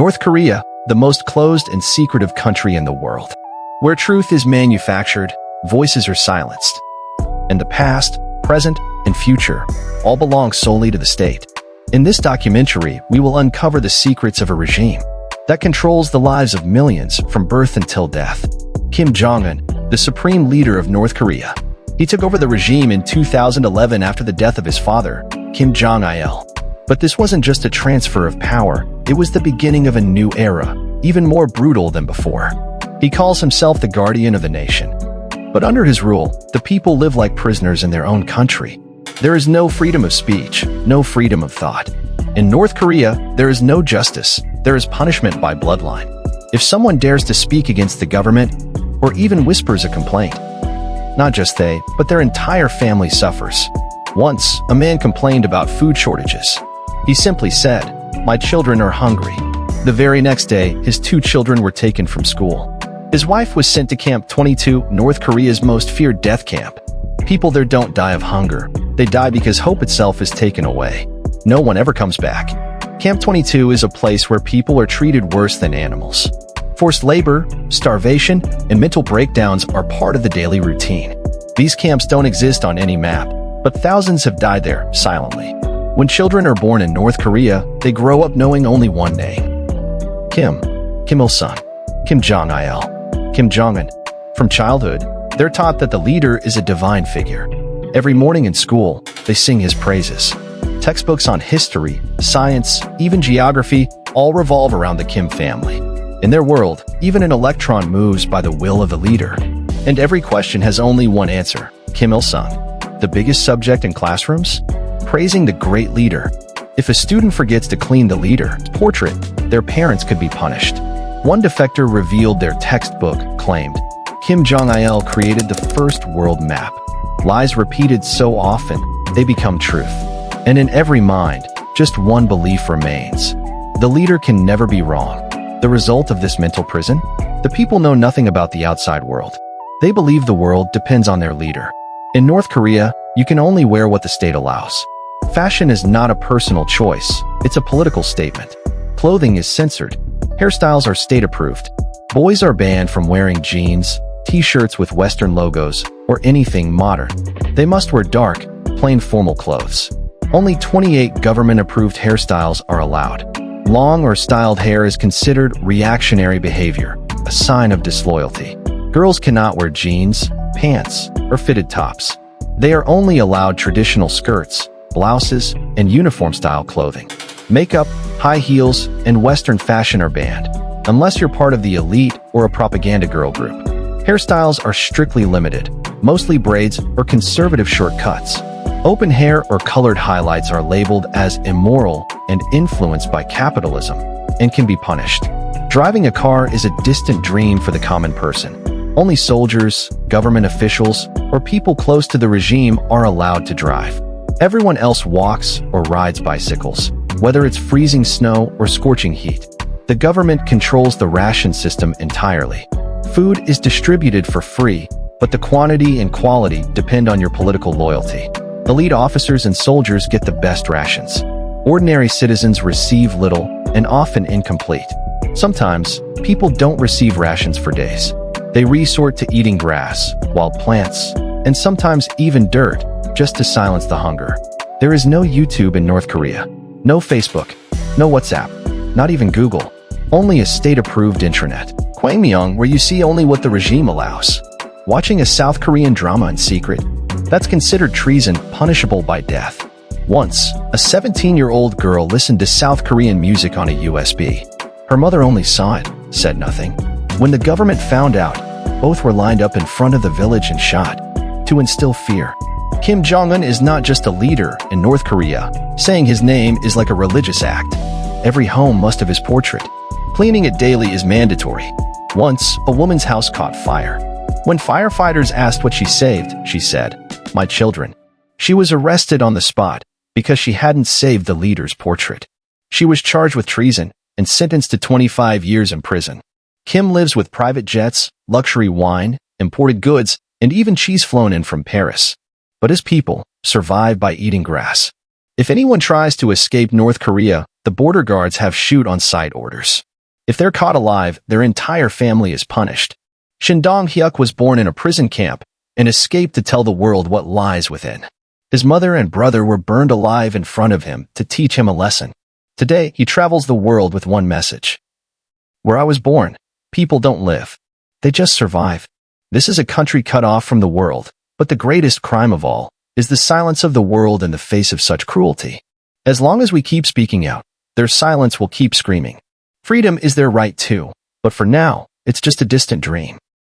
North Korea, the most closed and secretive country in the world, where truth is manufactured, voices are silenced, and the past, present, and future all belong solely to the state. In this documentary, we will uncover the secrets of a regime that controls the lives of millions from birth until death. Kim Jong-un, the supreme leader of North Korea. He took over the regime in 2011 after the death of his father, Kim Jong-il. But this wasn't just a transfer of power, it was the beginning of a new era, even more brutal than before. He calls himself the guardian of the nation. But under his rule, the people live like prisoners in their own country. There is no freedom of speech, no freedom of thought. In North Korea, there is no justice, there is punishment by bloodline. If someone dares to speak against the government, or even whispers a complaint, not just they, but their entire family suffers. Once, a man complained about food shortages. He simply said, "My children are hungry." The very next day, his 2 children were taken from school. His wife was sent to Camp 22, North Korea's most feared death camp. People there don't die of hunger. They die because hope itself is taken away. No one ever comes back. Camp 22 is a place where people are treated worse than animals. Forced labor, starvation, and mental breakdowns are part of the daily routine. These camps don't exist on any map, but thousands have died there, silently. When children are born in North Korea, they grow up knowing only one name. Kim Il-sung, Kim Jong-il, Kim Jong-un. From childhood, they're taught that the leader is a divine figure. Every morning in school, they sing his praises. Textbooks on history, science, even geography, all revolve around the Kim family. In their world, even an electron moves by the will of the leader. And every question has only one answer, Kim Il-sung. The biggest subject in classrooms? Praising the great leader. If a student forgets to clean the leader's portrait, their parents could be punished. One defector revealed their textbook claimed, Kim Jong-il created the first world map. Lies repeated so often, they become truth. And in every mind, just one belief remains. The leader can never be wrong. The result of this mental prison? The people know nothing about the outside world. They believe the world depends on their leader. In North Korea, you can only wear what the state allows. Fashion is not a personal choice, it's a political statement. Clothing is censored. Hairstyles are state-approved. Boys are banned from wearing jeans, t-shirts with Western logos, or anything modern. They must wear dark, plain formal clothes. Only 28 government-approved hairstyles are allowed. Long or styled hair is considered reactionary behavior, a sign of disloyalty. Girls cannot wear jeans, pants, or fitted tops. They are only allowed traditional skirts, blouses, and uniform-style clothing. Makeup, high heels, and Western fashion are banned, unless you're part of the elite or a propaganda girl group. Hairstyles are strictly limited, mostly braids or conservative short cuts. Open hair or colored highlights are labeled as immoral and influenced by capitalism, and can be punished. Driving a car is a distant dream for the common person. Only soldiers, government officials, or people close to the regime are allowed to drive. Everyone else walks or rides bicycles, whether it's freezing snow or scorching heat. The government controls the ration system entirely. Food is distributed for free, but the quantity and quality depend on your political loyalty. Elite officers and soldiers get the best rations. Ordinary citizens receive little and often incomplete. Sometimes, people don't receive rations for days. They resort to eating grass, wild plants, and sometimes even dirt, just to silence the hunger. There is no YouTube in North Korea, no Facebook, no WhatsApp, not even Google. Only a state-approved intranet, Kwangmyong, where you see only what the regime allows. Watching a South Korean drama in secret? That's considered treason, punishable by death. Once, a 17-year-old girl listened to South Korean music on a USB. Her mother only saw it, said nothing. When the government found out, both were lined up in front of the village and shot, to instill fear. Kim Jong-un is not just a leader in North Korea. Saying his name is like a religious act. Every home must have his portrait. Cleaning it daily is mandatory. Once, a woman's house caught fire. When firefighters asked what she saved, she said, "My children." She was arrested on the spot because she hadn't saved the leader's portrait. She was charged with treason and sentenced to 25 years in prison. Kim lives with private jets, luxury wine, imported goods, and even cheese flown in from Paris. But his people survive by eating grass. If anyone tries to escape North Korea, the border guards have shoot-on-sight orders. If they're caught alive, their entire family is punished. Shindong Hyuk was born in a prison camp and escaped to tell the world what lies within. His mother and brother were burned alive in front of him to teach him a lesson. Today, he travels the world with one message. Where I was born, people don't live. They just survive. This is a country cut off from the world, but the greatest crime of all is the silence of the world in the face of such cruelty. As long as we keep speaking out, their silence will keep screaming. Freedom is their right too, but for now, it's just a distant dream.